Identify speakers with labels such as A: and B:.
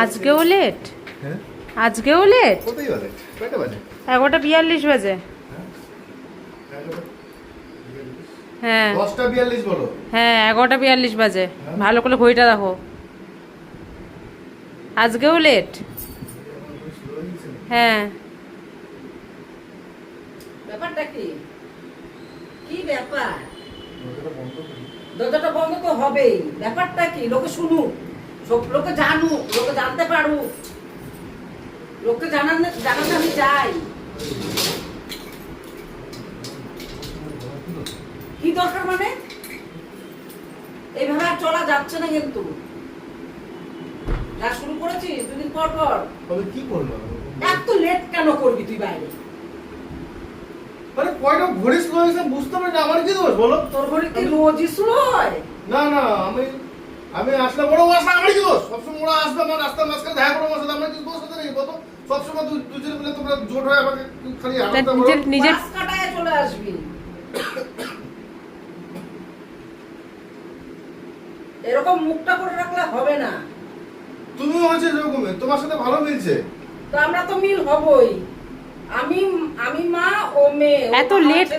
A: আজকেও লেট?
B: হ্যাঁ
A: আজকেও লেট?
B: কতই বাজে? কয়টা বাজে?
A: 11:42 বাজে। হ্যাঁ
B: 10:42 বলো।
A: হ্যাঁ 11:42 বাজে। ভালো করে ঘড়িটা দেখো। আজকেও লেট? হ্যাঁ।
C: ব্যাপারটা কি? কি ব্যাপার? দরজাটা বন্ধ তো হবেই। ব্যাপারটা কি? লোকে শুনুক, সব লোকে জানুক, লোকে জানতে পারুক। লোককে জানাতে আমি চাই। কি দরকার মানে? এইভাবে আর চলা যাচ্ছে না কিন্তু। যা শুরু করেছিস দুদিন পর পর।
B: তবে কি করলো?
C: এত লেট কেন করবি তুই বাইরে?
B: আরে কয়টা ঘড়ি স্লো হয়েছে বুঝতে পারি না, আমার কি দোষ বলো?
C: তোর ঘরে কি রোজই স্লো হয়?
B: না না, আমি আসলে বড় আসলে আমার কি দোষ? সবসময় ওরা আসবে আমার রাস্তার মাঝখানে দেখা করবো, আমার সাথে আমার কিছু দোষ হতে নেই বলো? সবসময় দুজন মিলে তোমরা জোট হয়ে আমাকে খালি আনন্দ করো।
A: নিজের
C: বাস কাটায় চলে আসবি। এরকম মুখটা করে রাখলে হবে না।
B: তুমিও হয়েছে এরকমই, তোমার সাথে ভালো মিলছে।
C: তো আমরা তো মিল হবই। আমি মা ও মেয়ে।
A: এত লেট